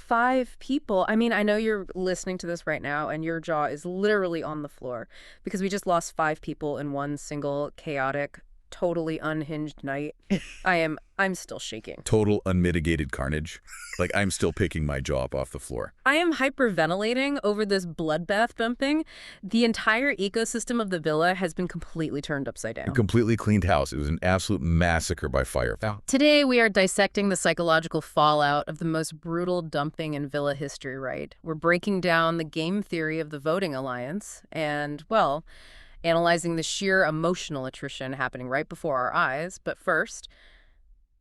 5 people. I mean, I know you're listening to this right now and your jaw is literally on the floor because we just lost 5 people in one single chaotic, totally unhinged night. I'm still shaking. Total unmitigated carnage. Like, I'm still picking my jaw up off the floor. I am hyperventilating over this bloodbath bumping. The entire ecosystem of the villa has been completely turned upside down. A completely cleaned house. It was an absolute massacre by fire. Today, we are dissecting the psychological fallout of the most brutal dumping in villa history, right? We're breaking down the game theory of the voting alliance and, well, analyzing the sheer emotional attrition happening right before our eyes. But first,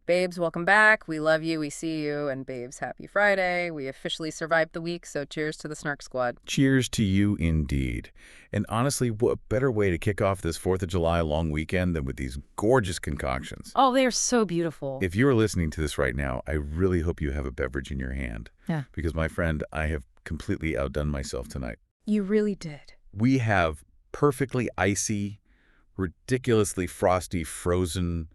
babes, welcome back. We love you. We see you. And babes, happy Friday. We officially survived the week, so cheers to the Snark Squad. Cheers to you indeed. And honestly, what better way to kick off this 4th of July long weekend than with these gorgeous concoctions? Oh, they are so beautiful. If you're listening to this right now, I really hope you have a beverage in your hand. Yeah. Because, my friend, I have completely outdone myself tonight. You really did. We have perfectly icy, ridiculously frosty, frozen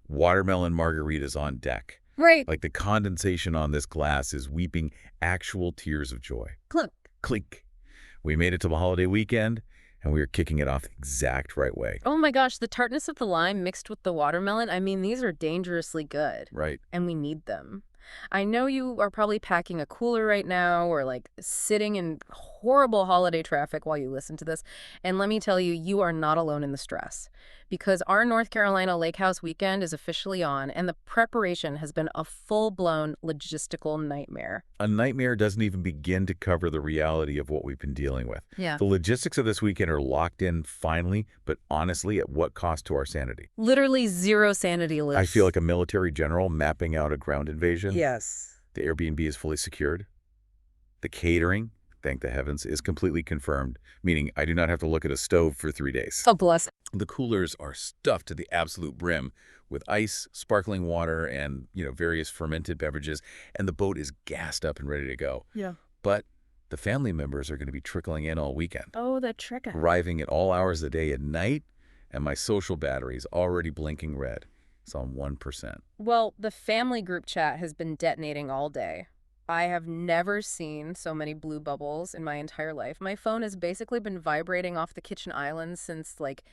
watermelon margaritas on deck. Right. Like the condensation on this glass is weeping actual tears of joy. Clunk. Clink. We made it to the holiday weekend, and we are kicking it off the exact right way. Oh my gosh, the tartness of the lime mixed with the watermelon, I mean, these are dangerously good. Right. And we need them. I know you are probably packing a cooler right now or like sitting in horrible holiday traffic while you listen to this. And let me tell you, you are not alone in the stress because our North Carolina Lake House weekend is officially on and the preparation has been a full-blown logistical nightmare. A nightmare doesn't even begin to cover the reality of what we've been dealing with. Yeah. The logistics of this weekend are locked in finally, but honestly, at what cost to our sanity? Literally zero sanity, Liz. I feel like a military general mapping out a ground invasion. Yes. The Airbnb is fully secured. The catering, thank the heavens, is completely confirmed, meaning I do not have to look at a stove for 3 days. Oh, bless. The coolers are stuffed to the absolute brim with ice, sparkling water, and, various fermented beverages, and the boat is gassed up and ready to go. Yeah. But the family members are going to be trickling in all weekend. Oh, the trick. Arriving at all hours of the day and night, and my social battery is already blinking red. It's on 1%. Well, the family group chat has been detonating all day. I have never seen so many blue bubbles in my entire life. My phone has basically been vibrating off the kitchen island since like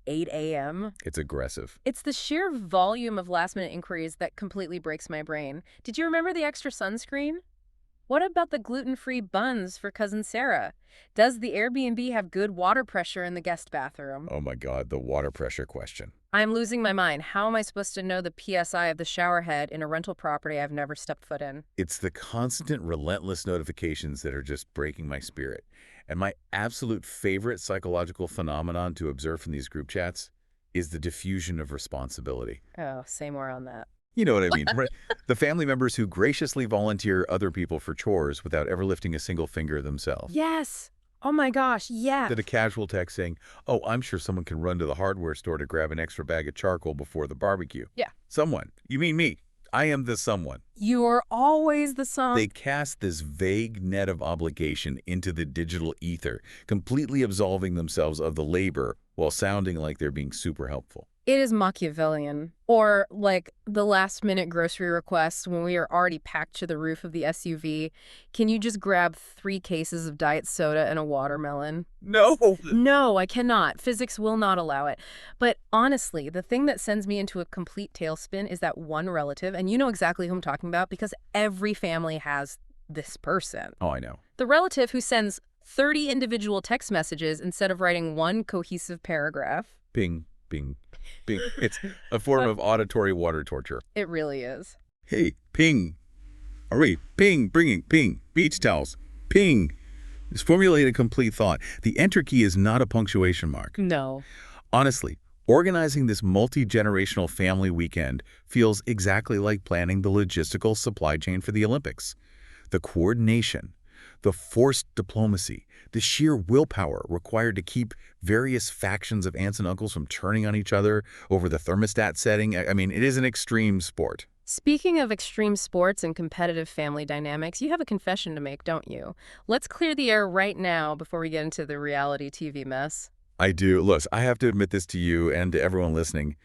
8 a.m. It's aggressive. It's the sheer volume of last-minute inquiries that completely breaks my brain. Did you remember the extra sunscreen? What about the gluten-free buns for Cousin Sarah? Does the Airbnb have good water pressure in the guest bathroom? Oh my God, the water pressure question. I'm losing my mind. How am I supposed to know the PSI of the shower head in a rental property I've never stepped foot in? It's the constant, relentless notifications that are just breaking my spirit. And my absolute favorite psychological phenomenon to observe from these group chats is the diffusion of responsibility. Oh, say more on that. You know what I mean, right? The family members who graciously volunteer other people for chores without ever lifting a single finger themselves. Yes. Oh my gosh, yeah. To the casual text saying, oh, I'm sure someone can run to the hardware store to grab an extra bag of charcoal before the barbecue. Yeah. Someone. You mean me. I am the someone. You're always the someone. They cast this vague net of obligation into the digital ether, completely absolving themselves of the labor while sounding like they're being super helpful. It is Machiavellian. Or like the last-minute grocery request when we are already packed to the roof of the SUV. Can you just grab 3 cases of diet soda and a watermelon? No! No, I cannot. Physics will not allow it. But honestly, the thing that sends me into a complete tailspin is that one relative, and you know exactly who I'm talking about because every family has this person. Oh, I know. The relative who sends 30 individual text messages instead of writing one cohesive paragraph. Bing, bing, bing. It's a form of auditory water torture. It really is. Hey, ping. Hurry, ping, bringing, ping. Beach towels, ping. Just formulate a complete thought. The enter key is not a punctuation mark. No. Honestly, organizing this multi-generational family weekend feels exactly like planning the logistical supply chain for the Olympics. The coordination, the forced diplomacy, the sheer willpower required to keep various factions of aunts and uncles from turning on each other over the thermostat setting. I mean, it is an extreme sport. Speaking of extreme sports and competitive family dynamics, you have a confession to make, don't you? Let's clear the air right now before we get into the reality TV mess. I do. Look, I have to admit this to you and to everyone listening.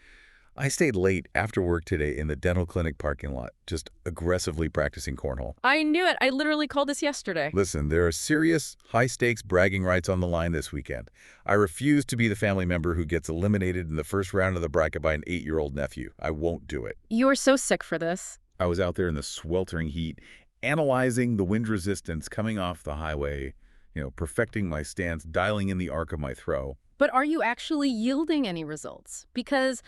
I stayed late after work today in the dental clinic parking lot, just aggressively practicing cornhole. I knew it. I literally called this yesterday. Listen, there are serious, high-stakes bragging rights on the line this weekend. I refuse to be the family member who gets eliminated in the first round of the bracket by an 8-year-old nephew. I won't do it. You are so sick for this. I was out there in the sweltering heat, analyzing the wind resistance coming off the highway, perfecting my stance, dialing in the arc of my throw. But are you actually yielding any results? Because,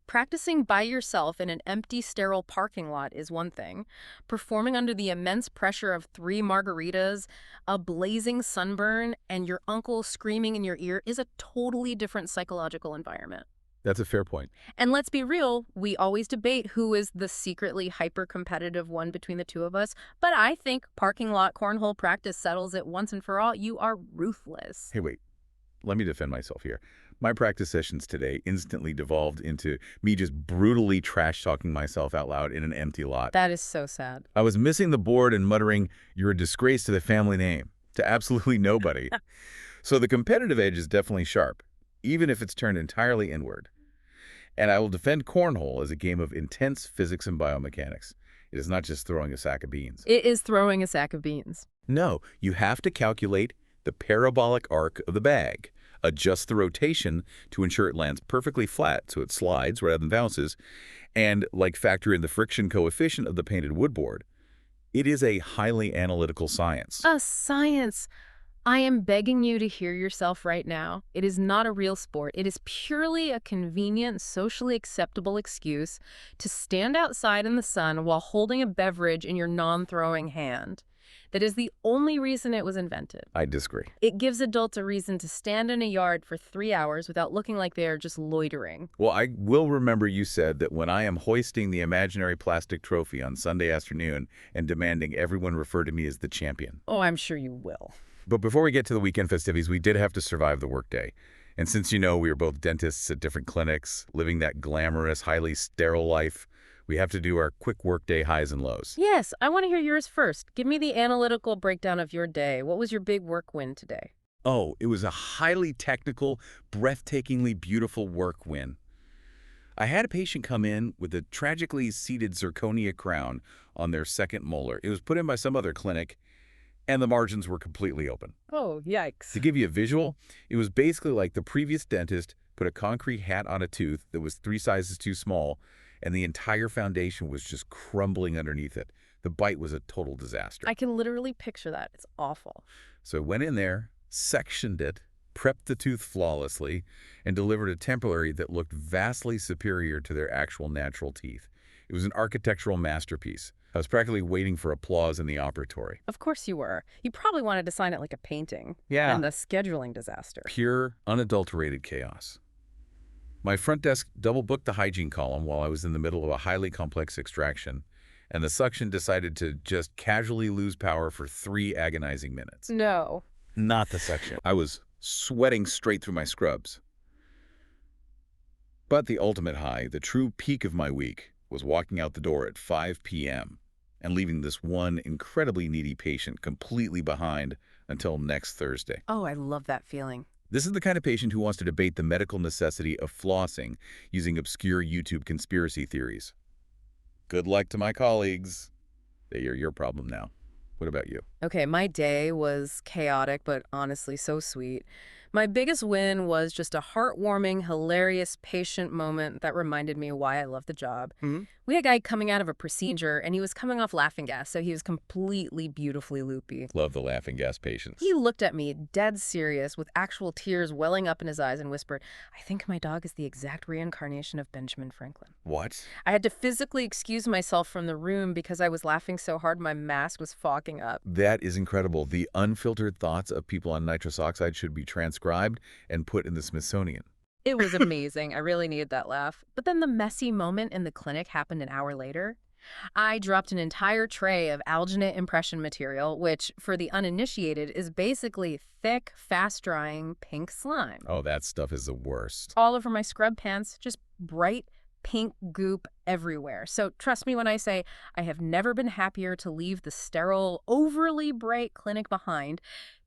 practicing by yourself in an empty, sterile parking lot is one thing. Performing under the immense pressure of 3 margaritas, a blazing sunburn, and your uncle screaming in your ear is a totally different psychological environment. That's a fair point. And let's be real, we always debate who is the secretly hyper-competitive one between the two of us, but I think parking lot cornhole practice settles it once and for all. You are ruthless. Hey, wait. Let me defend myself here. My practice sessions today instantly devolved into me just brutally trash-talking myself out loud in an empty lot. That is so sad. I was missing the board and muttering, "You're a disgrace to the family name," to absolutely nobody. So the competitive edge is definitely sharp, even if it's turned entirely inward. And I will defend cornhole as a game of intense physics and biomechanics. It is not just throwing a sack of beans. It is throwing a sack of beans. No, you have to calculate the parabolic arc of the bag, adjust the rotation to ensure it lands perfectly flat so it slides rather than bounces, and factor in the friction coefficient of the painted wood board. It is a highly analytical science. A science. I am begging you to hear yourself right now. It is not a real sport. It is purely a convenient, socially acceptable excuse to stand outside in the sun while holding a beverage in your non-throwing hand. That is the only reason it was invented. I disagree. It gives adults a reason to stand in a yard for 3 hours without looking like they are just loitering. Well, I will remember you said that when I am hoisting the imaginary plastic trophy on Sunday afternoon and demanding everyone refer to me as the champion. Oh, I'm sure you will. But before we get to the weekend festivities, we did have to survive the workday. And since we were both dentists at different clinics, living that glamorous, highly sterile life, we have to do our quick workday highs and lows. Yes, I want to hear yours first. Give me the analytical breakdown of your day. What was your big work win today? Oh, it was a highly technical, breathtakingly beautiful work win. I had a patient come in with a tragically seeded zirconia crown on their second molar. It was put in by some other clinic, and the margins were completely open. Oh, yikes. To give you a visual, it was basically like the previous dentist put a concrete hat on a tooth that was 3 sizes too small, and the entire foundation was just crumbling underneath it. The bite was a total disaster. I can literally picture that. It's awful. So I went in there, sectioned it, prepped the tooth flawlessly, and delivered a temporary that looked vastly superior to their actual natural teeth. It was an architectural masterpiece. I was practically waiting for applause in the operatory. Of course you were. You probably wanted to sign it like a painting. Yeah. And the scheduling disaster. Pure, unadulterated chaos. My front desk double-booked the hygiene column while I was in the middle of a highly complex extraction, and the suction decided to just casually lose power for 3 agonizing minutes. No. Not the suction. I was sweating straight through my scrubs. But the ultimate high, the true peak of my week, was walking out the door at 5 p.m. and leaving this one incredibly needy patient completely behind until next Thursday. Oh, I love that feeling. This is the kind of patient who wants to debate the medical necessity of flossing using obscure YouTube conspiracy theories. Good luck to my colleagues. They are your problem now. What about you? Okay, my day was chaotic, but honestly so sweet. My biggest win was just a heartwarming, hilarious patient moment that reminded me why I love the job. We had a guy coming out of a procedure, and he was coming off laughing gas, so he was completely beautifully loopy. Love the laughing gas patients. He looked at me, dead serious, with actual tears welling up in his eyes, and whispered, "I think my dog is the exact reincarnation of Benjamin Franklin." What? I had to physically excuse myself from the room because I was laughing so hard my mask was fogging up. That is incredible. The unfiltered thoughts of people on nitrous oxide should be transcribed and put in the Smithsonian. It was amazing. I really needed that laugh. But then the messy moment in the clinic happened an hour later. I dropped an entire tray of alginate impression material, which, for the uninitiated, is basically thick, fast-drying pink slime. Oh, that stuff is the worst. All over my scrub pants, just bright pink goop everywhere. So trust me when I say I have never been happier to leave the sterile, overly bright clinic behind.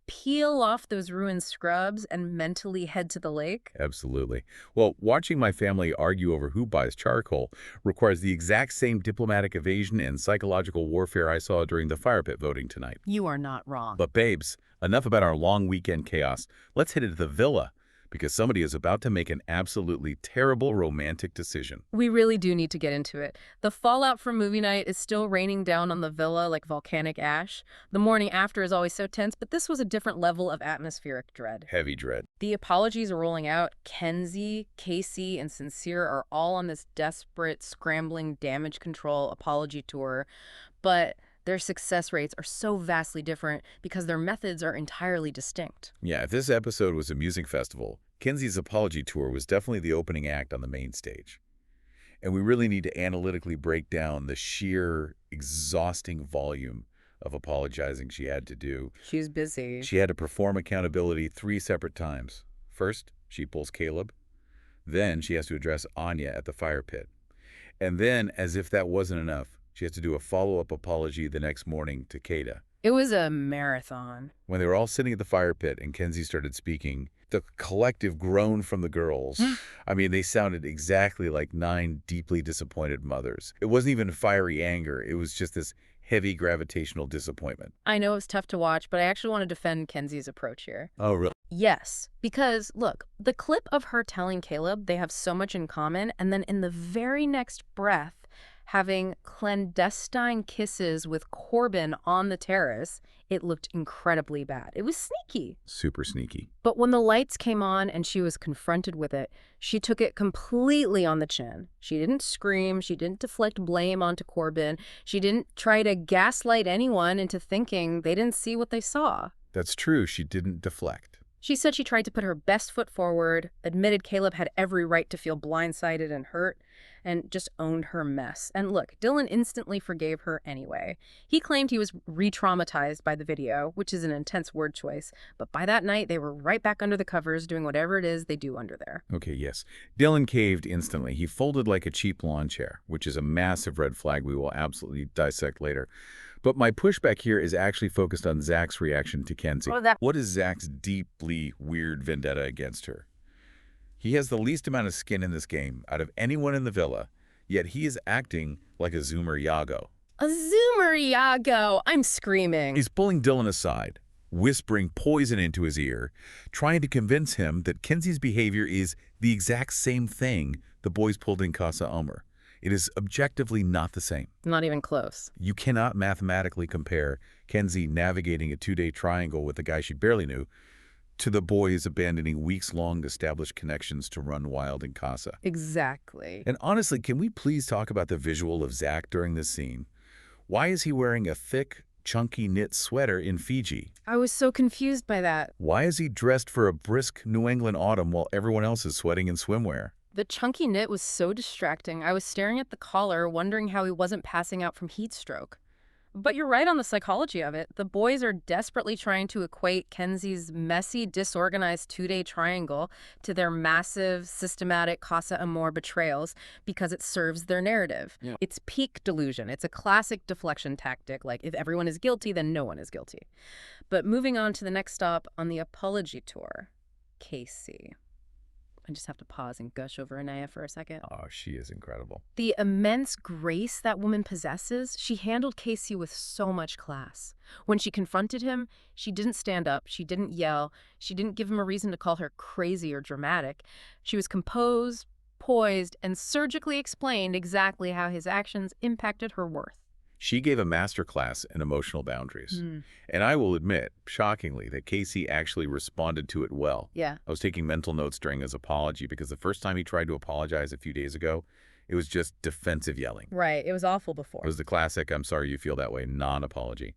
peel off those ruined scrubs and mentally head to the lake? Absolutely. Well, watching my family argue over who buys charcoal requires the exact same diplomatic evasion and psychological warfare I saw during the fire pit voting tonight. You are not wrong. But babes, enough about our long weekend chaos. Let's head into the villa, because somebody is about to make an absolutely terrible romantic decision. We really do need to get into it. The fallout from movie night is still raining down on the villa like volcanic ash. The morning after is always so tense, but this was a different level of atmospheric dread. Heavy dread. The apologies are rolling out. Kenzie, Casey, and Sincere are all on this desperate, scrambling damage control apology tour, but their success rates are so vastly different because their methods are entirely distinct. Yeah, if this episode was a music festival, Kenzie's apology tour was definitely the opening act on the main stage. And we really need to analytically break down the sheer, exhausting volume of apologizing she had to do. She's busy. She had to perform accountability 3 separate times. First, she pulls Caleb. Then she has to address Anya at the fire pit. And then, as if that wasn't enough, she has to do a follow-up apology the next morning to Kada. It was a marathon. When they were all sitting at the fire pit and Kenzie started speaking, the collective groan from the girls, I mean, they sounded exactly like 9 deeply disappointed mothers. It wasn't even fiery anger. It was just this heavy gravitational disappointment. I know it was tough to watch, but I actually want to defend Kenzie's approach here. Oh, really? Yes, because look, the clip of her telling Caleb they have so much in common, and then in the very next breath, having clandestine kisses with Corbin on the terrace, it looked incredibly bad. It was sneaky. Super sneaky. But when the lights came on and she was confronted with it, she took it completely on the chin. She didn't scream. She didn't deflect blame onto Corbin. She didn't try to gaslight anyone into thinking they didn't see what they saw. That's true. She didn't deflect. She said she tried to put her best foot forward, admitted Caleb had every right to feel blindsided and hurt, and just owned her mess. And look, Dylan instantly forgave her anyway. He claimed he was re-traumatized by the video, which is an intense word choice, but by that night, they were right back under the covers doing whatever it is they do under there. Okay, yes. Dylan caved instantly. He folded like a cheap lawn chair, which is a massive red flag we will absolutely dissect later. But my pushback here is actually focused on Zach's reaction to Kenzie. What is Zach's deeply weird vendetta against her? He has the least amount of skin in this game out of anyone in the villa, yet he is acting like a Zoomer Yago. A Zoomer Yago! I'm screaming. He's pulling Dylan aside, whispering poison into his ear, trying to convince him that Kenzie's behavior is the exact same thing the boys pulled in Casa Amor. It is objectively not the same. Not even close. You cannot mathematically compare Kenzie navigating a 2-day triangle with a guy she barely knew to the boys abandoning weeks-long established connections to run wild in Casa. Exactly. And honestly, can we please talk about the visual of Zach during this scene? Why is he wearing a thick, chunky knit sweater in Fiji? I was so confused by that. Why is he dressed for a brisk New England autumn while everyone else is sweating in swimwear? The chunky knit was so distracting. I was staring at the collar, wondering how he wasn't passing out from heat stroke. But you're right on the psychology of it. The boys are desperately trying to equate Kenzie's messy, disorganized 2-day triangle to their massive, systematic Casa Amor betrayals because it serves their narrative. Yeah. It's peak delusion. It's a classic deflection tactic, like if everyone is guilty, then no one is guilty. But moving on to the next stop on the apology tour, Casey. I just have to pause and gush over Anaya for a second. Oh, she is incredible. The immense grace that woman possesses, she handled Casey with so much class. When she confronted him, she didn't stand up, she didn't yell, she didn't give him a reason to call her crazy or dramatic. She was composed, poised, and surgically explained exactly how his actions impacted her worth. She gave a masterclass in emotional boundaries. And I will admit, shockingly, that Casey actually responded to it well. Yeah. I was taking mental notes during his apology because the first time he tried to apologize a few days ago, it was just defensive yelling. Right. It was awful before. It was the classic, I'm sorry you feel that way, non-apology.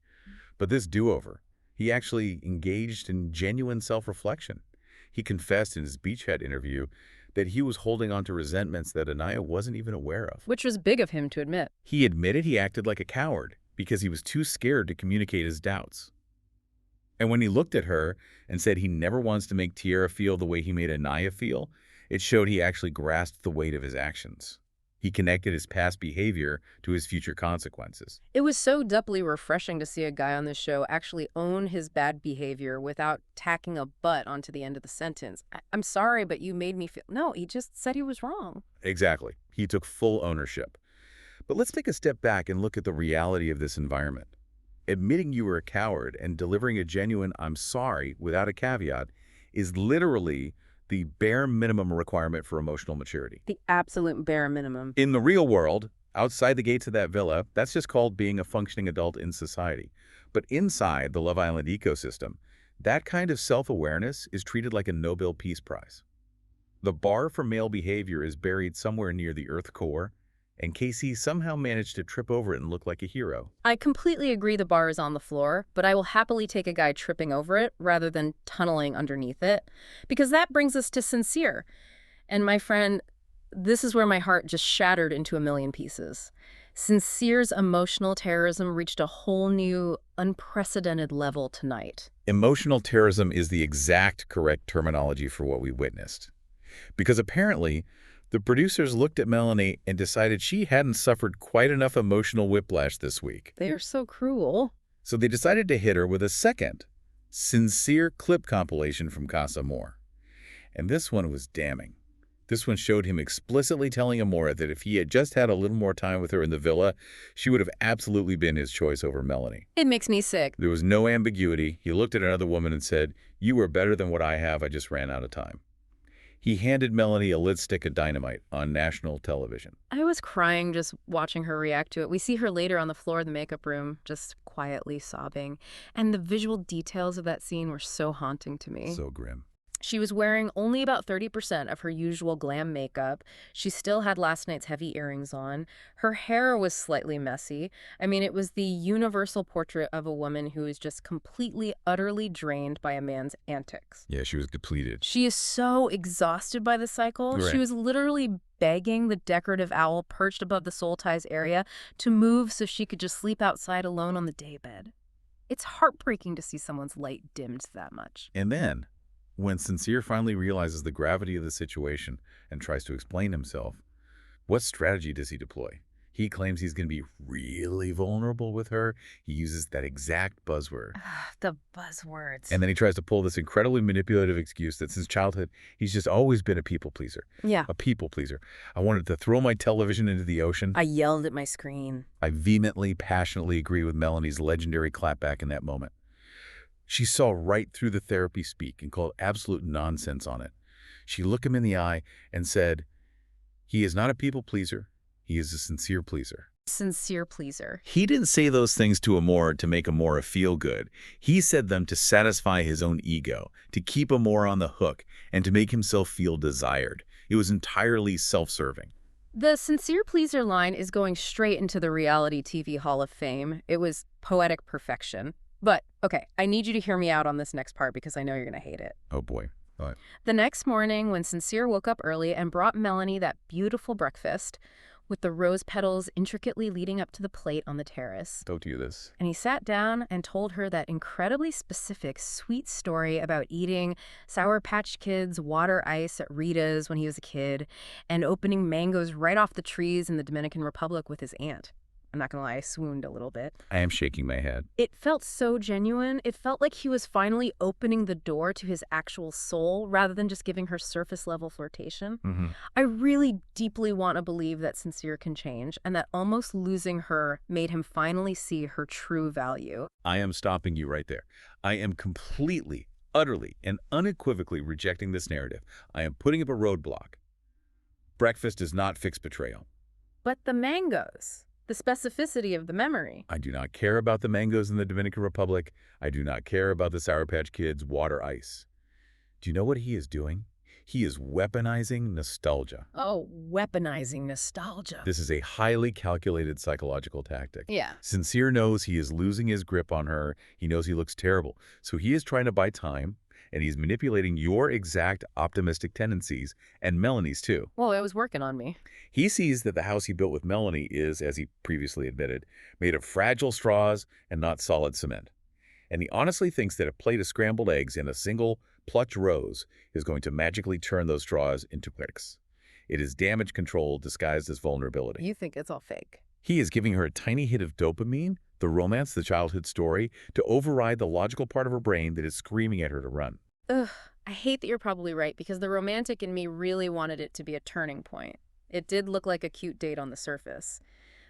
But this do-over, he actually engaged in genuine self-reflection. He confessed in his Beachhead interview that he was holding on to resentments that Anaya wasn't even aware of. Which was big of him to admit. He admitted he acted like a coward because he was too scared to communicate his doubts. And when he looked at her and said he never wants to make Tierra feel the way he made Anaya feel, it showed he actually grasped the weight of his actions. He connected his past behavior to his future consequences. It was so doubly refreshing to see a guy on this show actually own his bad behavior without tacking a but onto the end of the sentence. I'm sorry, but you made me feel... No, he just said he was wrong. Exactly. He took full ownership. But let's take a step back and look at the reality of this environment. Admitting you were a coward and delivering a genuine "I'm sorry" without a caveat is literally the bare minimum requirement for emotional maturity. The absolute bare minimum. In the real world, outside the gates of that villa, that's just called being a functioning adult in society. But inside the Love Island ecosystem, that kind of self-awareness is treated like a Nobel Peace Prize. The bar for male behavior is buried somewhere near the Earth core, and Casey somehow managed to trip over it and look like a hero. I completely agree the bar is on the floor, but I will happily take a guy tripping over it rather than tunneling underneath it, because that brings us to Sincere. And my friend, this is where my heart just shattered into a million pieces. Sincere's emotional terrorism reached a whole new, unprecedented level tonight. Emotional terrorism is the exact correct terminology for what we witnessed. Because apparently, the producers looked at Melanie and decided she hadn't suffered quite enough emotional whiplash this week. They are so cruel. So they decided to hit her with a second, sincere clip compilation from Casa Amor. And this one was damning. This one showed him explicitly telling Amora that if he had just had a little more time with her in the villa, she would have absolutely been his choice over Melanie. It makes me sick. There was no ambiguity. He looked at another woman and said, "You are better than what I have. I just ran out of time." He handed Melanie a lit stick of dynamite on national television. I was crying just watching her react to it. We see her later on the floor of the makeup room, just quietly sobbing. And the visual details of that scene were so haunting to me. So grim. She was wearing only about 30% of her usual glam makeup. She still had last night's heavy earrings on. Her hair was slightly messy. I mean, it was the universal portrait of a woman who is just completely, utterly drained by a man's antics. Yeah, she was depleted. She is so exhausted by the cycle. Right. She was literally begging the decorative owl perched above the soul ties area to move so she could just sleep outside alone on the daybed. It's heartbreaking to see someone's light dimmed that much. And then, when Sincere finally realizes the gravity of the situation and tries to explain himself, what strategy does he deploy? He claims he's going to be really vulnerable with her. He uses that exact buzzword. The buzzwords. And then he tries to pull this incredibly manipulative excuse that since childhood, he's just always been a people pleaser. Yeah. A people pleaser. I wanted to throw my television into the ocean. I yelled at my screen. I vehemently, passionately agree with Melanie's legendary clapback in that moment. She saw right through the therapy speak and called absolute nonsense on it. She looked him in the eye and said, "He is not a people pleaser. He is a sincere pleaser." Sincere pleaser. He didn't say those things to Amora to make Amora feel good. He said them to satisfy his own ego, to keep Amora on the hook, and to make himself feel desired. It was entirely self-serving. The sincere pleaser line is going straight into the reality TV Hall of Fame. It was poetic perfection. But, okay, I need you to hear me out on this next part because I know you're going to hate it. Oh, boy. All right. The next morning, when Sincere woke up early and brought Melanie that beautiful breakfast with the rose petals intricately leading up to the plate on the terrace. Don't do this. And he sat down and told her that incredibly specific, sweet story about eating Sour Patch Kids water ice at Rita's when he was a kid and opening mangoes right off the trees in the Dominican Republic with his aunt. I'm not gonna lie, I swooned a little bit. I am shaking my head. It felt so genuine. It felt like he was finally opening the door to his actual soul rather than just giving her surface-level flirtation. I really deeply want to believe that Sincere can change and that almost losing her made him finally see her true value. I am stopping you right there. I am completely, utterly, and unequivocally rejecting this narrative. I am putting up a roadblock. Breakfast does not fix betrayal. But the mangoes. The specificity of the memory. I do not care about the mangoes in the Dominican Republic. I do not care about the Sour Patch Kids water ice. Do you know what he is doing? He is weaponizing nostalgia. Oh, weaponizing nostalgia. This is a highly calculated psychological tactic. Yeah. Sincere knows he is losing his grip on her. He knows he looks terrible. So he is trying to buy time, and he's manipulating your exact optimistic tendencies, and Melanie's too. Well, it was working on me. He sees that the house he built with Melanie is, as he previously admitted, made of fragile straws and not solid cement. And he honestly thinks that a plate of scrambled eggs and a single plucked rose is going to magically turn those straws into bricks. It is damage control disguised as vulnerability. You think it's all fake. He is giving her a tiny hit of dopamine, the romance, the childhood story, to override the logical part of her brain that is screaming at her to run. Ugh, I hate that you're probably right because the romantic in me really wanted it to be a turning point. It did look like a cute date on the surface.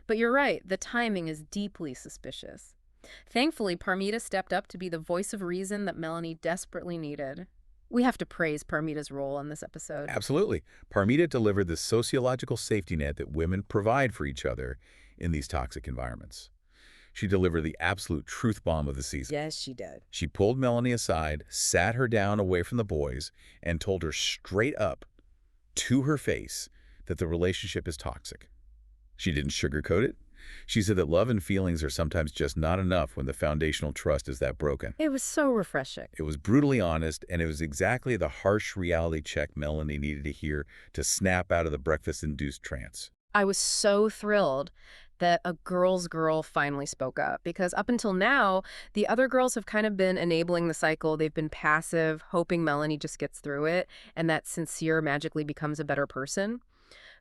But you're right, the timing is deeply suspicious. Thankfully, Parmita stepped up to be the voice of reason that Melanie desperately needed. We have to praise Parmita's role in this episode. Absolutely. Parmita delivered the sociological safety net that women provide for each other in these toxic environments. She delivered the absolute truth bomb of the season. Yes, she did. She pulled Melanie aside, sat her down away from the boys, and told her straight up, to her face, that the relationship is toxic. She didn't sugarcoat it. She said that love and feelings are sometimes just not enough when the foundational trust is that broken. It was so refreshing. It was brutally honest, and it was exactly the harsh reality check Melanie needed to hear to snap out of the breakfast-induced trance. I was so thrilled that a girl's girl finally spoke up because up until now, the other girls have kind of been enabling the cycle. They've been passive, hoping Melanie just gets through it and that Sincere magically becomes a better person.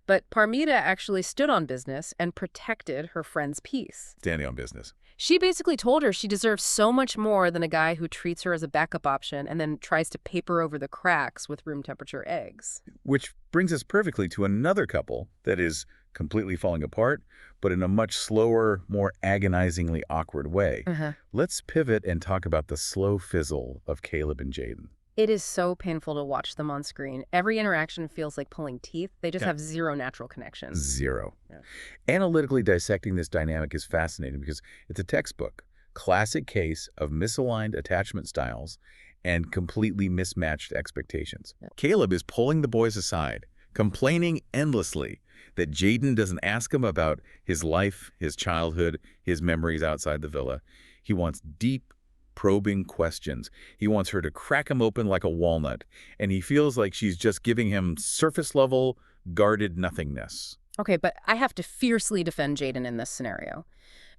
But Parmita actually stood on business and protected her friend's peace. Standing on business. She basically told her she deserves so much more than a guy who treats her as a backup option and then tries to paper over the cracks with room temperature eggs. Which brings us perfectly to another couple that is completely falling apart, but in a much slower, more agonizingly awkward way. Let's pivot and talk about the slow fizzle of Caleb and Jaden. It is so painful to watch them on screen. Every interaction feels like pulling teeth. They just have zero natural connection. Zero. Analytically dissecting this dynamic is fascinating because it's a textbook, classic case of misaligned attachment styles and completely mismatched expectations. Caleb is pulling the boys aside, complaining endlessly that Jaden doesn't ask him about his life, his childhood, his memories outside the villa. He wants deep, probing questions. He wants her to crack him open like a walnut, and he feels like she's just giving him surface-level, guarded nothingness. Okay, but I have to fiercely defend Jaden in this scenario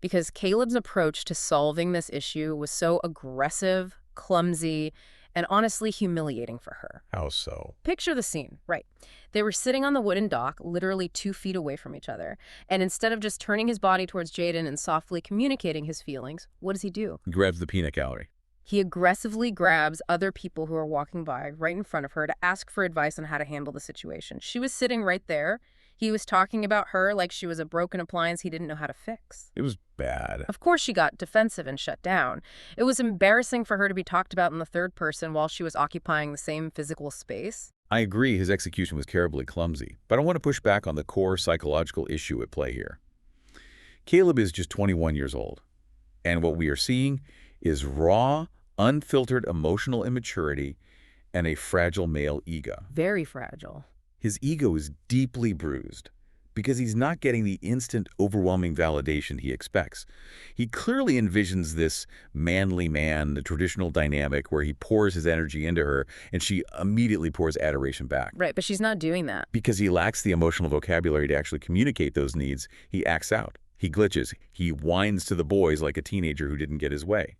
because Caleb's approach to solving this issue was so aggressive, clumsy, and honestly humiliating for her. How so? Picture the scene, right? They were sitting on the wooden dock, literally 2 feet away from each other. And instead of just turning his body towards Jaden and softly communicating his feelings, what does he do? He grabs the peanut gallery. He aggressively grabs other people who are walking by right in front of her to ask for advice on how to handle the situation. She was sitting right there. He was talking about her like she was a broken appliance he didn't know how to fix. It was bad. Of course she got defensive and shut down. It was embarrassing for her to be talked about in the third person while she was occupying the same physical space. I agree his execution was terribly clumsy, but I want to push back on the core psychological issue at play here. Caleb is just 21 years old, and what we are seeing is raw, unfiltered emotional immaturity and a fragile male ego. Very fragile. His ego is deeply bruised because he's not getting the instant, overwhelming validation he expects. He clearly envisions this manly man, the traditional dynamic where he pours his energy into her and she immediately pours adoration back. Right, but she's not doing that. Because he lacks the emotional vocabulary to actually communicate those needs, he acts out. He glitches. He whines to the boys like a teenager who didn't get his way.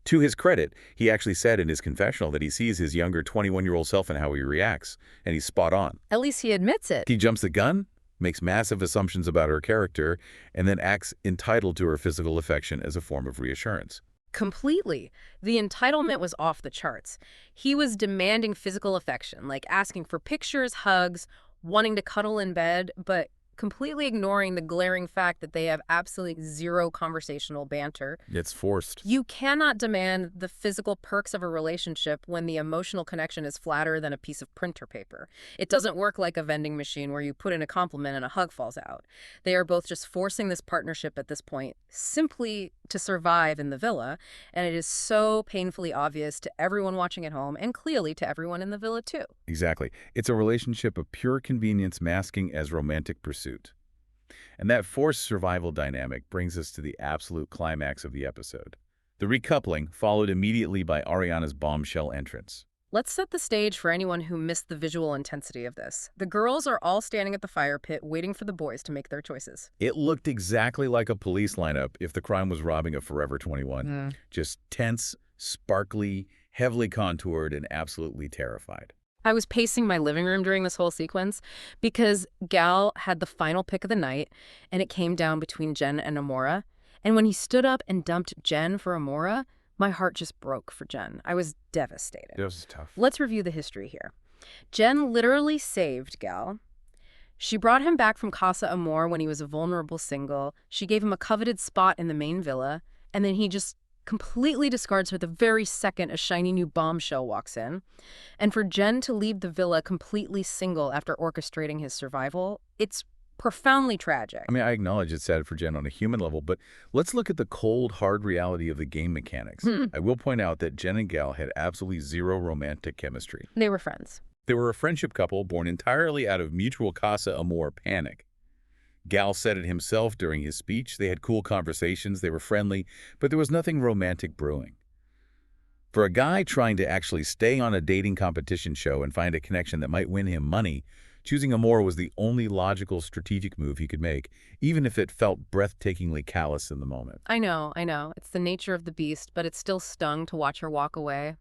To his credit, he actually said in his confessional that he sees his younger 21-year-old self and how he reacts, and he's spot on. At least he admits it. He jumps the gun, makes massive assumptions about her character, and then acts entitled to her physical affection as a form of reassurance. Completely. The entitlement was off the charts. He was demanding physical affection, like asking for pictures, hugs, wanting to cuddle in bed, but completely ignoring the glaring fact that they have absolutely zero conversational banter. It's forced. You cannot demand the physical perks of a relationship when the emotional connection is flatter than a piece of printer paper. It doesn't work like a vending machine where you put in a compliment and a hug falls out. They are both just forcing this partnership at this point simply to survive in the villa, and it is so painfully obvious to everyone watching at home and clearly to everyone in the villa too. Exactly. It's a relationship of pure convenience masking as romantic pursuit. And that forced survival dynamic brings us to the absolute climax of the episode. The recoupling followed immediately by Ariana's bombshell entrance. Let's set the stage for anyone who missed the visual intensity of this. The girls are all standing at the fire pit waiting for the boys to make their choices. It looked exactly like a police lineup if the crime was robbing a Forever 21. Just tense, sparkly, heavily contoured, and absolutely terrified. I was pacing my living room during this whole sequence because Gal had the final pick of the night, and it came down between Jen and Amora. And when he stood up and dumped Jen for Amora, my heart just broke for Jen. I was devastated. This is tough. Let's review the history here. Jen literally saved Gal. She brought him back from Casa Amor when he was a vulnerable single. She gave him a coveted spot in the main villa, and then he just completely discards her the very second a shiny new bombshell walks in. And for Jen to leave the villa completely single after orchestrating his survival, it's profoundly tragic. I mean, I acknowledge it's sad for Jen on a human level, but let's look at the cold, hard reality of the game mechanics. I will point out that Jen and Gal had absolutely zero romantic chemistry. They were friends. They were a friendship couple born entirely out of mutual Casa Amor panic. Gal said it himself during his speech. They had cool conversations, they were friendly, but there was nothing romantic brewing. For a guy trying to actually stay on a dating competition show and find a connection that might win him money, choosing Amora was the only logical strategic move he could make, even if it felt breathtakingly callous in the moment. I know. It's the nature of the beast, but it still stung to watch her walk away.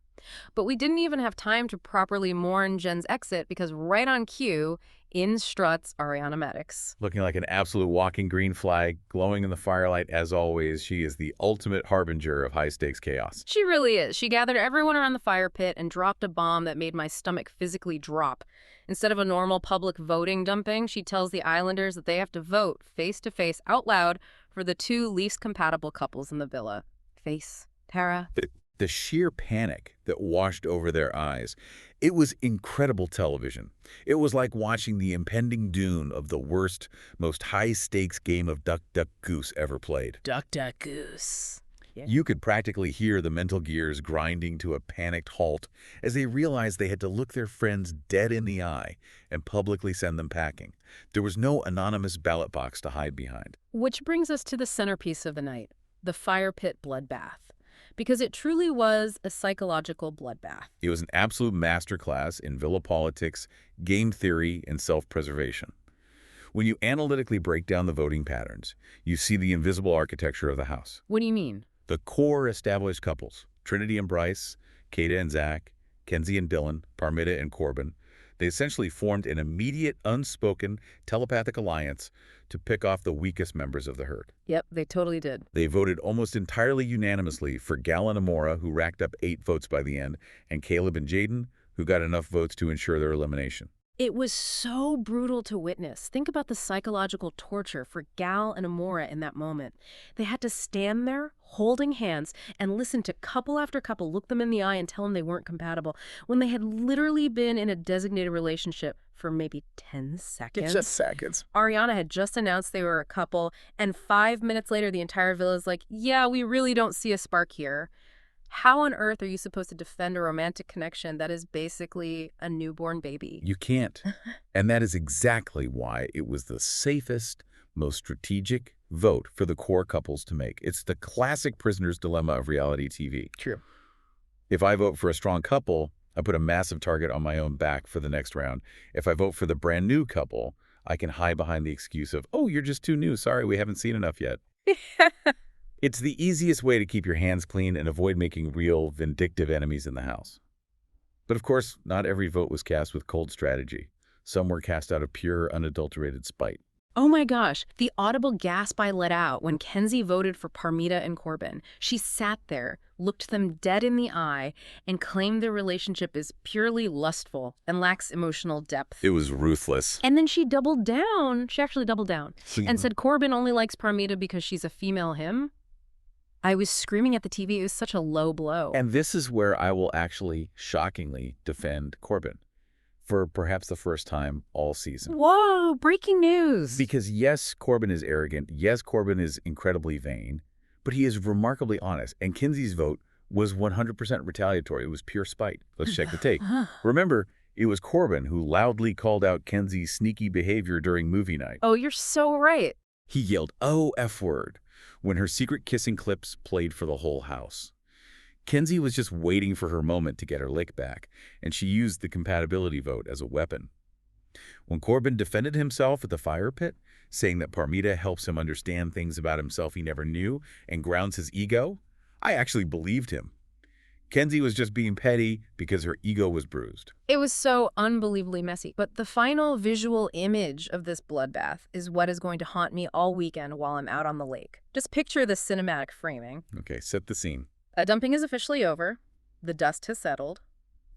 But we didn't even have time to properly mourn Jen's exit because right on cue, in struts Ariana Madix. Looking like an absolute walking green flag, glowing in the firelight as always, she is the ultimate harbinger of high-stakes chaos. She really is. She gathered everyone around the fire pit and dropped a bomb that made my stomach physically drop. Instead of a normal public voting dumping, she tells the Islanders that they have to vote face-to-face out loud for the two least compatible couples in the villa. Face, Tara. The sheer panic that washed over their eyes, it was incredible television. It was like watching the impending doom of the worst, most high-stakes game of Duck, Duck, Goose ever played. Duck, Duck, Goose. Yeah. You could practically hear the mental gears grinding to a panicked halt as they realized they had to look their friends dead in the eye and publicly send them packing. There was no anonymous ballot box to hide behind. Which brings us to the centerpiece of the night, the fire pit bloodbath. Because it truly was a psychological bloodbath. It was an absolute masterclass in villa politics, game theory, and self-preservation. When you analytically break down the voting patterns, you see the invisible architecture of the house. What do you mean? The core established couples, Trinity and Bryce, Kata and Zach, Kenzie and Dylan, Parmita and Corbin, they essentially formed an immediate, unspoken, telepathic alliance to pick off the weakest members of the herd. Yep, they totally did. They voted almost entirely unanimously for Gal and Amora, who racked up 8 votes by the end, and Caleb and Jaden, who got enough votes to ensure their elimination. It was so brutal to witness. Think about the psychological torture for Gal and Amora in that moment. They had to stand there, holding hands, and listen to couple after couple look them in the eye and tell them they weren't compatible, when they had literally been in a designated relationship for maybe 10 seconds. It's just seconds. Ariana had just announced they were a couple, and 5 minutes later, the entire villa is like, yeah, we really don't see a spark here. How on earth are you supposed to defend a romantic connection that is basically a newborn baby? You can't. And that is exactly why it was the safest, most strategic vote for the core couples to make. It's the classic prisoner's dilemma of reality TV. True. If I vote for a strong couple, I put a massive target on my own back for the next round. If I vote for the brand new couple, I can hide behind the excuse of, oh, you're just too new. Sorry, we haven't seen enough yet. It's the easiest way to keep your hands clean and avoid making real, vindictive enemies in the house. But of course, not every vote was cast with cold strategy. Some were cast out of pure, unadulterated spite. Oh my gosh, the audible gasp I let out when Kenzie voted for Parmita and Corbin. She sat there, looked them dead in the eye, and claimed their relationship is purely lustful and lacks emotional depth. It was ruthless. And then she doubled down. She actually doubled down and said Corbin only likes Parmita because she's a female him. I was screaming at the TV. It was such a low blow. And this is where I will actually, shockingly, defend Corbin for perhaps the first time all season. Whoa, breaking news. Because yes, Corbin is arrogant. Yes, Corbin is incredibly vain. But he is remarkably honest. And Kenzie's vote was 100% retaliatory. It was pure spite. Let's check the tape. Remember, it was Corbin who loudly called out Kenzie's sneaky behavior during movie night. Oh, you're so right. He yelled, "Oh, F word," when her secret kissing clips played for the whole house. Kenzie was just waiting for her moment to get her lick back, and she used the compatibility vote as a weapon. When Corbin defended himself at the fire pit, saying that Parmita helps him understand things about himself he never knew and grounds his ego, I actually believed him. Kenzie was just being petty because her ego was bruised. It was so unbelievably messy. But the final visual image of this bloodbath is what is going to haunt me all weekend while I'm out on the lake. Just picture the cinematic framing. Okay, set the scene. Dumping is officially over. The dust has settled.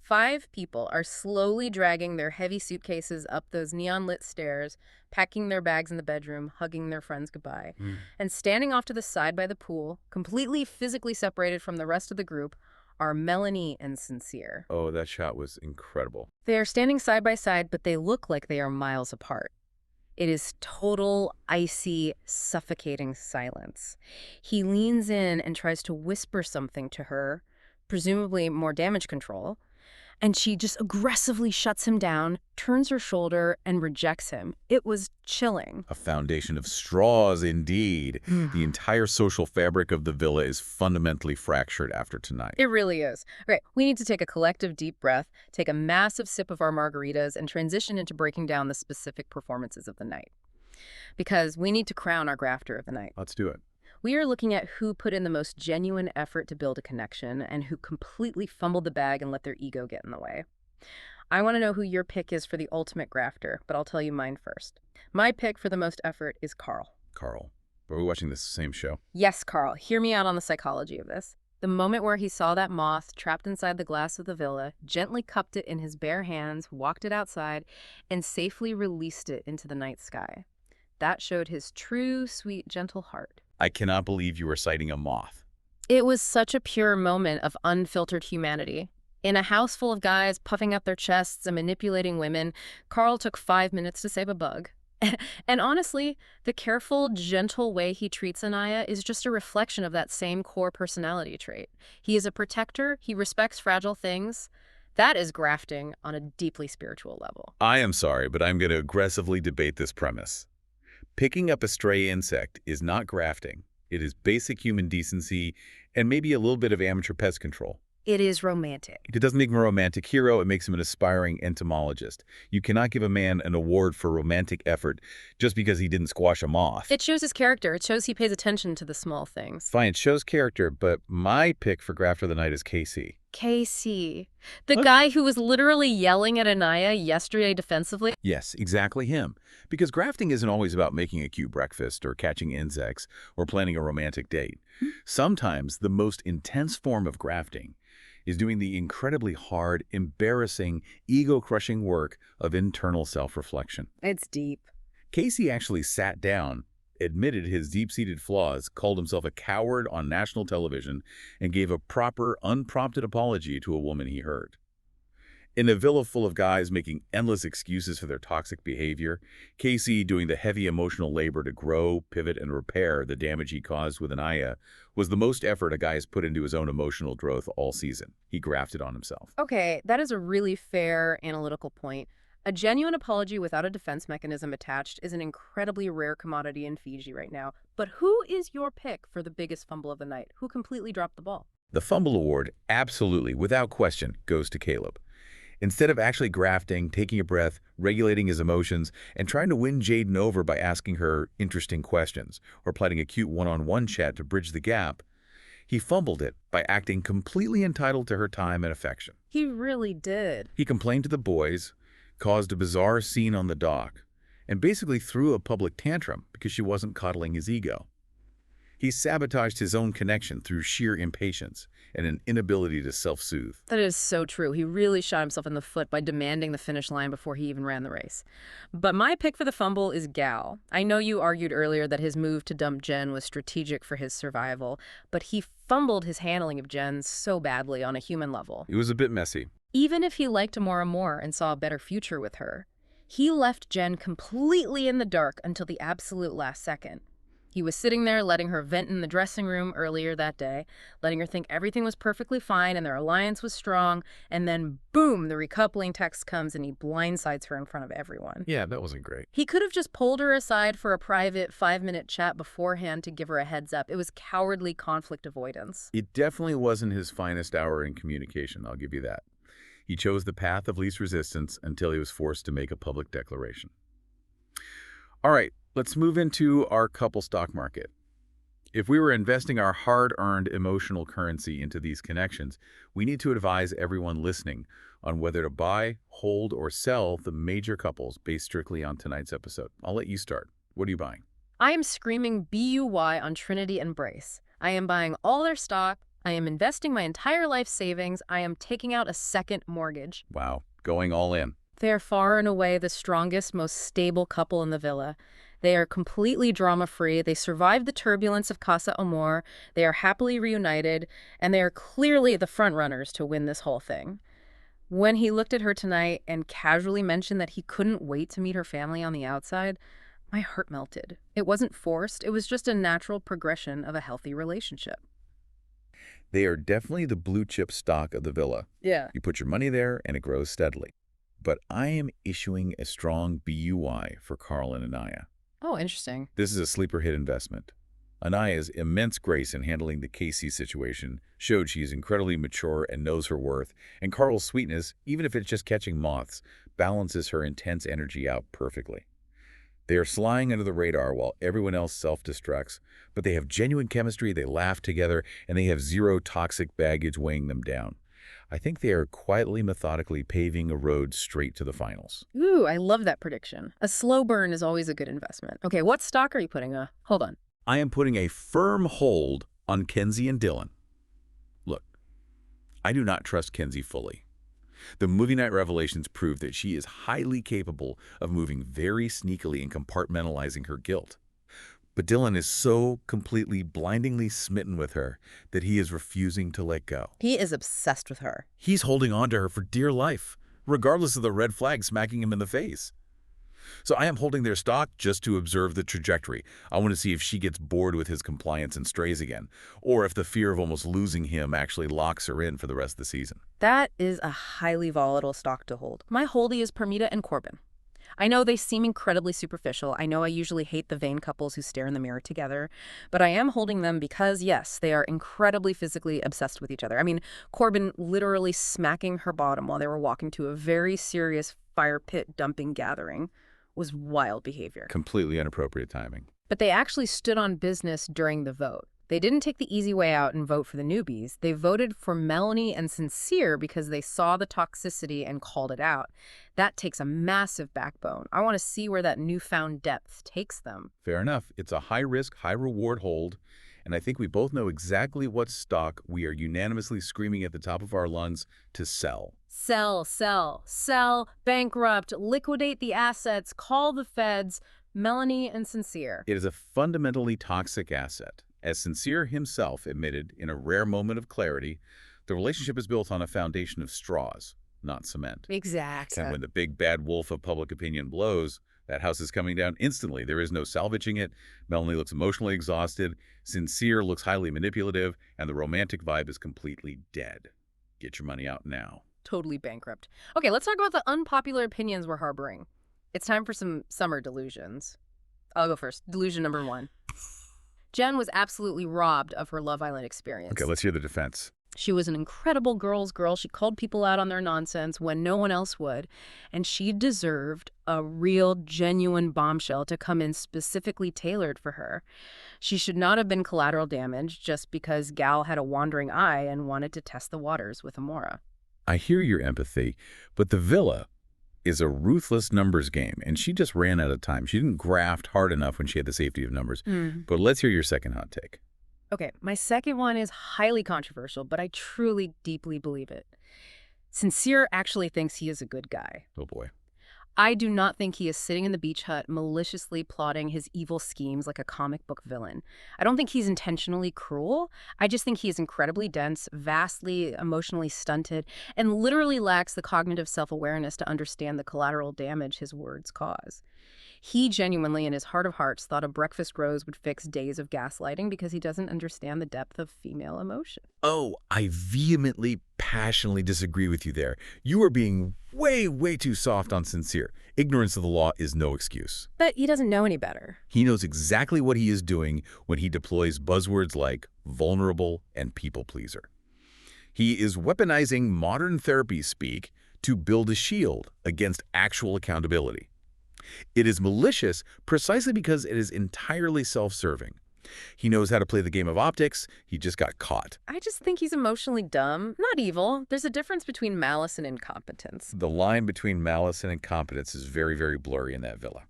5 people are slowly dragging their heavy suitcases up those neon-lit stairs, packing their bags in the bedroom, hugging their friends goodbye. And standing off to the side by the pool, completely physically separated from the rest of the group, are Melanie and Sincere. Oh, that shot was incredible. They are standing side by side, but they look like they are miles apart. It is total, icy, suffocating silence. He leans in and tries to whisper something to her, presumably more damage control, and she just aggressively shuts him down, turns her shoulder, and rejects him. It was chilling. A foundation of straws, indeed. The entire social fabric of the villa is fundamentally fractured after tonight. It really is. All right, we need to take a collective deep breath, take a massive sip of our margaritas, and transition into breaking down the specific performances of the night. Because we need to crown our grafter of the night. Let's do it. We are looking at who put in the most genuine effort to build a connection and who completely fumbled the bag and let their ego get in the way. I want to know who your pick is for the ultimate grafter, but I'll tell you mine first. My pick for the most effort is Carl. Carl. Are we watching this same show? Yes, Carl. Hear me out on the psychology of this. The moment where he saw that moth trapped inside the glass of the villa, gently cupped it in his bare hands, walked it outside, and safely released it into the night sky. That showed his true, sweet, gentle heart. I cannot believe you are citing a moth. It was such a pure moment of unfiltered humanity. In a house full of guys puffing up their chests and manipulating women, Carl took 5 minutes to save a bug. And honestly, the careful, gentle way he treats Anaya is just a reflection of that same core personality trait. He is a protector, he respects fragile things. That is grafting on a deeply spiritual level. I am sorry, but I'm going to aggressively debate this premise. Picking up a stray insect is not grafting. It is basic human decency and maybe a little bit of amateur pest control. It is romantic. It doesn't make him a romantic hero, it makes him an aspiring entomologist. You cannot give a man an award for romantic effort just because he didn't squash a moth. It shows his character. It shows he pays attention to the small things. Fine, it shows character, but my pick for grafter of the night is KC. KC. The guy who was literally yelling at Anaya yesterday defensively? Yes, exactly him. Because grafting isn't always about making a cute breakfast or catching insects or planning a romantic date. Sometimes the most intense form of grafting is doing the incredibly hard, embarrassing, ego-crushing work of internal self-reflection. It's deep. Casey actually sat down, admitted his deep-seated flaws, called himself a coward on national television, and gave a proper, unprompted apology to a woman he hurt. In a villa full of guys making endless excuses for their toxic behavior, Casey, doing the heavy emotional labor to grow, pivot, and repair the damage he caused with Anaya, was the most effort a guy has put into his own emotional growth all season. He grafted on himself. Okay, that is a really fair analytical point. A genuine apology without a defense mechanism attached is an incredibly rare commodity in Fiji right now. But who is your pick for the biggest fumble of the night? Who completely dropped the ball? The fumble award, absolutely, without question, goes to Caleb. Instead of actually grafting, taking a breath, regulating his emotions, and trying to win Jaden over by asking her interesting questions or planning a cute one-on-one chat to bridge the gap, he fumbled it by acting completely entitled to her time and affection. He really did. He complained to the boys, caused a bizarre scene on the dock, and basically threw a public tantrum because she wasn't coddling his ego. He sabotaged his own connection through sheer impatience and an inability to self-soothe. That is so true. He really shot himself in the foot by demanding the finish line before he even ran the race. But my pick for the fumble is Gal. I know you argued earlier that his move to dump Jen was strategic for his survival, but he fumbled his handling of Jen so badly on a human level. It was a bit messy. Even if he liked Amora more and saw a better future with her, he left Jen completely in the dark until the absolute last second. He was sitting there letting her vent in the dressing room earlier that day, letting her think everything was perfectly fine and their alliance was strong, and then boom, the recoupling text comes and he blindsides her in front of everyone. Yeah, that wasn't great. He could have just pulled her aside for a private 5-minute chat beforehand to give her a heads up. It was cowardly conflict avoidance. It definitely wasn't his finest hour in communication, I'll give you that. He chose the path of least resistance until he was forced to make a public declaration. All right, let's move into our couple stock market. If we were investing our hard-earned emotional currency into these connections, we need to advise everyone listening on whether to buy, hold, or sell the major couples based strictly on tonight's episode. I'll let you start. What are you buying? I am screaming BUY on Trinity and Brace. I am buying all their stock. I am investing my entire life savings. I am taking out a second mortgage. Wow, going all in. They are far and away the strongest, most stable couple in the villa. They are completely drama-free. They survived the turbulence of Casa Amor. They are happily reunited, and they are clearly the front-runners to win this whole thing. When he looked at her tonight and casually mentioned that he couldn't wait to meet her family on the outside, my heart melted. It wasn't forced. It was just a natural progression of a healthy relationship. They are definitely the blue chip stock of the villa. Yeah. You put your money there and it grows steadily. But I am issuing a strong BUY for Carl and Anaya. Oh, interesting. This is a sleeper hit investment. Anaya's immense grace in handling the Casey situation showed she is incredibly mature and knows her worth, and Carl's sweetness, even if it's just catching moths, balances her intense energy out perfectly. They are flying under the radar while everyone else self-destructs, but they have genuine chemistry, they laugh together, and they have zero toxic baggage weighing them down. I think they are quietly, methodically paving a road straight to the finals. Ooh, I love that prediction. A slow burn is always a good investment. Okay, what stock are you putting? Hold on. I am putting a firm hold on Kenzie and Dylan. Look, I do not trust Kenzie fully. The movie night revelations prove that she is highly capable of moving very sneakily and compartmentalizing her guilt. But Dylan is so completely, blindingly smitten with her that he is refusing to let go. He is obsessed with her. He's holding on to her for dear life, regardless of the red flag smacking him in the face. So I am holding their stock just to observe the trajectory. I want to see if she gets bored with his compliance and strays again, or if the fear of almost losing him actually locks her in for the rest of the season. That is a highly volatile stock to hold. My holdie is Permita and Corbin. I know they seem incredibly superficial. I know I usually hate the vain couples who stare in the mirror together, but I am holding them because, yes, they are incredibly physically obsessed with each other. I mean, Corbin literally smacking her bottom while they were walking to a very serious fire pit dumping gathering was wild behavior. Completely inappropriate timing. But they actually stood on business during the vote. They didn't take the easy way out and vote for the newbies. They voted for Melanie and Sincere because they saw the toxicity and called it out. That takes a massive backbone. I want to see where that newfound depth takes them. Fair enough. It's a high-risk, high-reward hold, and I think we both know exactly what stock we are unanimously screaming at the top of our lungs to sell. Sell, sell, sell, bankrupt, liquidate the assets, call the feds, Melanie and Sincere. It is a fundamentally toxic asset. As Sincere himself admitted in a rare moment of clarity, the relationship is built on a foundation of straws, not cement. Exactly. And when the big bad wolf of public opinion blows, that house is coming down instantly. There is no salvaging it. Melanie looks emotionally exhausted. Sincere looks highly manipulative, and the romantic vibe is completely dead. Get your money out now. Totally bankrupt. Okay, let's talk about the unpopular opinions we're harboring. It's time for some summer delusions. I'll go first. Delusion number 1. Jen was absolutely robbed of her Love Island experience. Okay, let's hear the defense. She was an incredible girl's girl. She called people out on their nonsense when no one else would. And she deserved a real, genuine bombshell to come in specifically tailored for her. She should not have been collateral damage just because Gal had a wandering eye and wanted to test the waters with Amora. I hear your empathy, but the villa is a ruthless numbers game, and she just ran out of time. She didn't graft hard enough when she had the safety of numbers. But let's hear your second hot take. Okay, my second one is highly controversial, but I truly, deeply believe it. Sincere actually thinks he is a good guy. Oh boy. I do not think he is sitting in the beach hut maliciously plotting his evil schemes like a comic book villain. I don't think he's intentionally cruel. I just think he is incredibly dense, vastly emotionally stunted, and literally lacks the cognitive self-awareness to understand the collateral damage his words cause. He genuinely, in his heart of hearts, thought a breakfast rose would fix days of gaslighting because he doesn't understand the depth of female emotion. Oh, I vehemently, passionately disagree with you there. You are being way, way too soft on Sincere. Ignorance of the law is no excuse. But he doesn't know any better. He knows exactly what he is doing when he deploys buzzwords like vulnerable and people pleaser. He is weaponizing modern therapy speak to build a shield against actual accountability. It is malicious precisely because it is entirely self-serving. He knows how to play the game of optics. He just got caught. I just think he's emotionally dumb, not evil. There's a difference between malice and incompetence. The line between malice and incompetence is very, very blurry in that villa.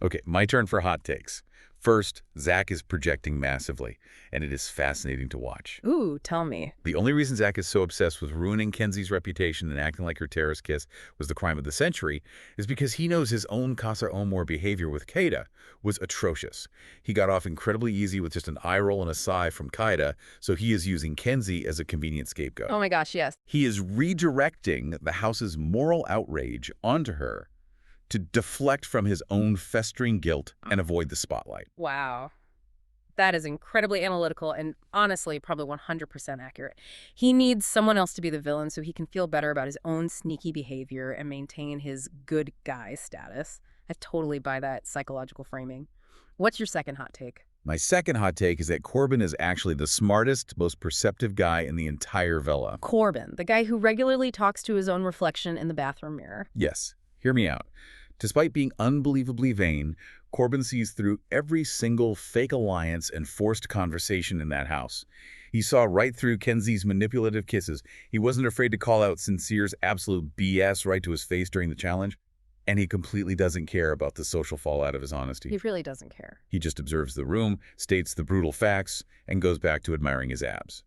Okay, my turn for hot takes. First, Zach is projecting massively, and it is fascinating to watch. Ooh, tell me. The only reason Zach is so obsessed with ruining Kenzie's reputation and acting like her terrorist kiss was the crime of the century is because he knows his own Casa Amor behavior with Qaeda was atrocious. He got off incredibly easy with just an eye roll and a sigh from Qaeda, so he is using Kenzie as a convenient scapegoat. Oh my gosh, yes. He is redirecting the house's moral outrage onto her to deflect from his own festering guilt and avoid the spotlight. Wow. That is incredibly analytical and honestly probably 100% accurate. He needs someone else to be the villain so he can feel better about his own sneaky behavior and maintain his good guy status. I totally buy that psychological framing. What's your second hot take? My second hot take is that Corbin is actually the smartest, most perceptive guy in the entire villa. Corbin, the guy who regularly talks to his own reflection in the bathroom mirror. Yes, hear me out. Despite being unbelievably vain, Corbin sees through every single fake alliance and forced conversation in that house. He saw right through Kenzie's manipulative kisses. He wasn't afraid to call out Sincere's absolute BS right to his face during the challenge. And he completely doesn't care about the social fallout of his honesty. He really doesn't care. He just observes the room, states the brutal facts, and goes back to admiring his abs.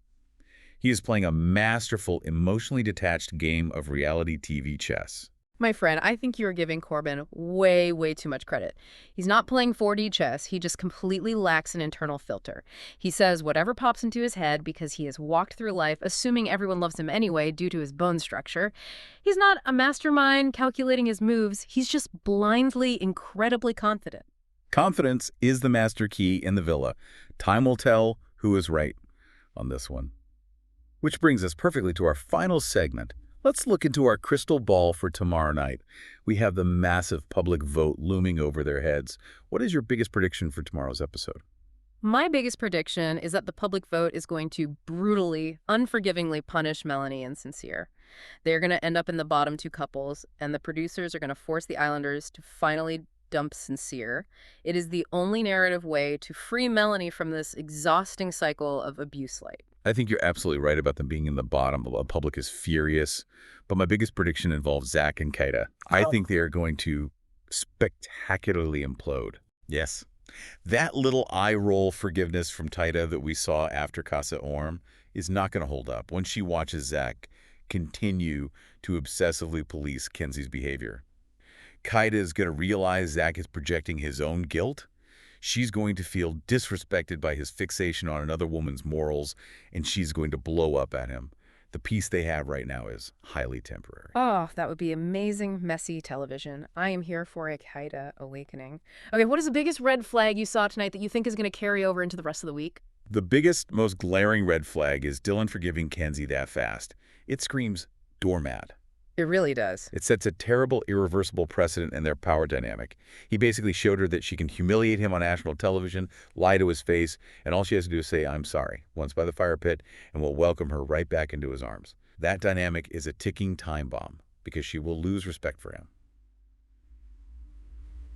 He is playing a masterful, emotionally detached game of reality TV chess. My friend, I think you're giving Corbin way, way too much credit. He's not playing 4D chess. He just completely lacks an internal filter. He says whatever pops into his head because he has walked through life assuming everyone loves him anyway due to his bone structure. He's not a mastermind calculating his moves. He's just blindly, incredibly confident. Confidence is the master key in the villa. Time will tell who is right on this one. Which brings us perfectly to our final segment. Let's look into our crystal ball for tomorrow night. We have the massive public vote looming over their heads. What is your biggest prediction for tomorrow's episode? My biggest prediction is that the public vote is going to brutally, unforgivingly punish Melanie and Sincere. They're going to end up in the bottom two couples, and the producers are going to force the Islanders to finally dump Sincere. It is the only narrative way to free Melanie from this exhausting cycle of abuse light. I think you're absolutely right about them being in the bottom. The public is furious. But my biggest prediction involves Zach and Qaeda. I think they are going to spectacularly implode. Yes. That little eye roll forgiveness from Qaeda that we saw after Casa Amor is not going to hold up when she watches Zach continue to obsessively police Kenzie's behavior. Qaeda is going to realize Zach is projecting his own guilt. She's going to feel disrespected by his fixation on another woman's morals, and she's going to blow up at him. The peace they have right now is highly temporary. Oh, that would be amazing, messy television. I am here for a Qaeda awakening. Okay, what is the biggest red flag you saw tonight that you think is going to carry over into the rest of the week? The biggest, most glaring red flag is Dylan forgiving Kenzie that fast. It screams doormat. It really does. It sets a terrible, irreversible precedent in their power dynamic. He basically showed her that she can humiliate him on national television, lie to his face, and all she has to do is say, "I'm sorry," once by the fire pit, and will welcome her right back into his arms. That dynamic is a ticking time bomb because she will lose respect for him.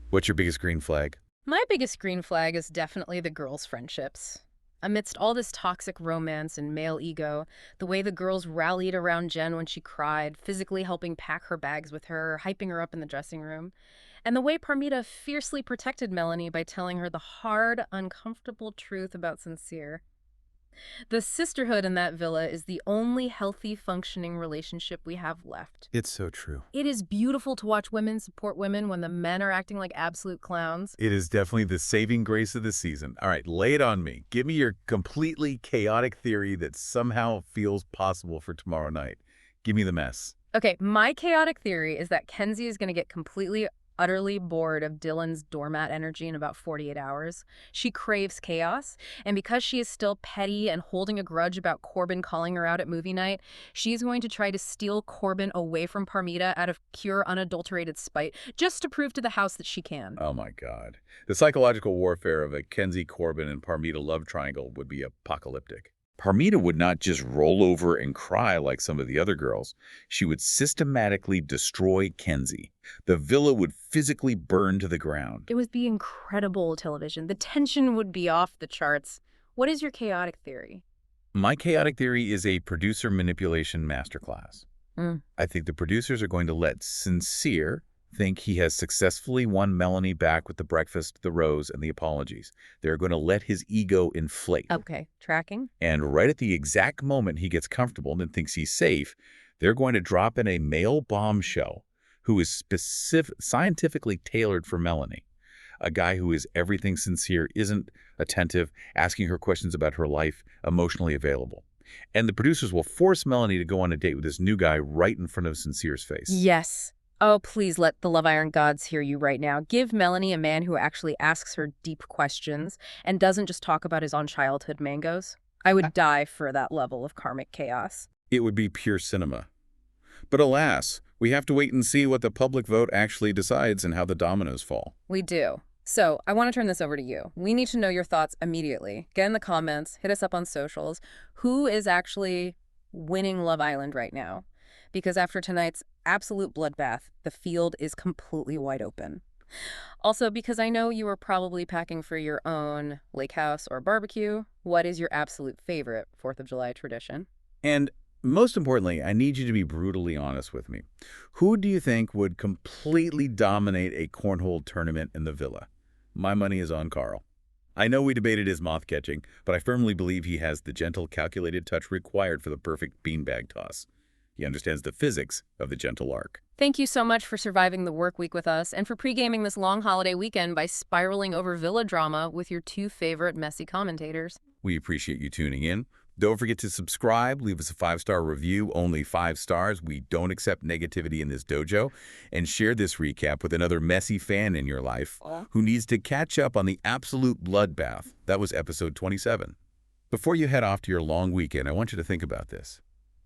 What's your biggest green flag? My biggest green flag is definitely the girls' friendships. Amidst all this toxic romance and male ego, the way the girls rallied around Jen when she cried, physically helping pack her bags with her, hyping her up in the dressing room, and the way Parmita fiercely protected Melanie by telling her the hard, uncomfortable truth about Sincere. The sisterhood in that villa is the only healthy, functioning relationship we have left. It's so true. It is beautiful to watch women support women when the men are acting like absolute clowns. It is definitely the saving grace of the season. All right, lay it on me. Give me your completely chaotic theory that somehow feels possible for tomorrow night. Give me the mess. Okay, my chaotic theory is that Kenzie is going to get completely utterly bored of Dylan's doormat energy in about 48 hours. She craves chaos, and because she is still petty and holding a grudge about Corbin calling her out at movie night, she's going to try to steal Corbin away from Parmita out of pure unadulterated spite, just to prove to the house that she can. Oh my God. The psychological warfare of a Kenzie, Corbin, and Parmita love triangle would be apocalyptic. Parmita would not just roll over and cry like some of the other girls. She would systematically destroy Kenzie. The villa would physically burn to the ground. It would be incredible television. The tension would be off the charts. What is your chaotic theory? My chaotic theory is a producer manipulation masterclass. Mm. I think the producers are going to let Sincere think he has successfully won Melanie back with the breakfast, the rose, and the apologies. They're going to let his ego inflate. Okay, tracking? And right at the exact moment he gets comfortable and thinks he's safe, they're going to drop in a male bombshell who is scientifically tailored for Melanie. A guy who is everything Sincere isn't, attentive, asking her questions about her life, emotionally available. And the producers will force Melanie to go on a date with this new guy right in front of Sincere's face. Yes. Oh, please let the Love Iron gods hear you right now. Give Melanie a man who actually asks her deep questions and doesn't just talk about his own childhood mangoes. I would die for that level of karmic chaos. It would be pure cinema. But alas, we have to wait and see what the public vote actually decides and how the dominoes fall. We do. So, I want to turn this over to you. We need to know your thoughts immediately. Get in the comments, hit us up on socials. Who is actually winning Love Island right now? Because after tonight's absolute bloodbath, the field is completely wide open. Also, because I know you were probably packing for your own lake house or barbecue, what is your absolute favorite 4th of July tradition? And most importantly, I need you to be brutally honest with me. Who do you think would completely dominate a cornhole tournament in the villa? My money is on Carl. I know we debated his moth catching, but I firmly believe he has the gentle, calculated touch required for the perfect beanbag toss. He understands the physics of the gentle arc. Thank you so much for surviving the work week with us and for pre-gaming this long holiday weekend by spiraling over villa drama with your 2 favorite messy commentators. We appreciate you tuning in. Don't forget to subscribe, leave us a 5-star review, only 5 stars. We don't accept negativity in this dojo. And share this recap with another messy fan in your life who needs to catch up on the absolute bloodbath. That was episode 27. Before you head off to your long weekend, I want you to think about this.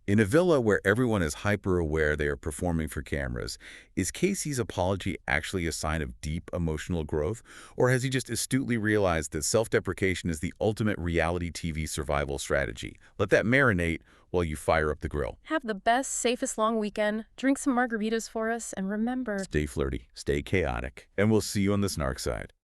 In a villa where everyone is hyper-aware they are performing for cameras, is Casey's apology actually a sign of deep emotional growth? Or has he just astutely realized that self-deprecation is the ultimate reality TV survival strategy? Let that marinate while you fire up the grill. Have the best, safest long weekend. Drink some margaritas for us, and remember... Stay flirty, stay chaotic, and we'll see you on the Snark side.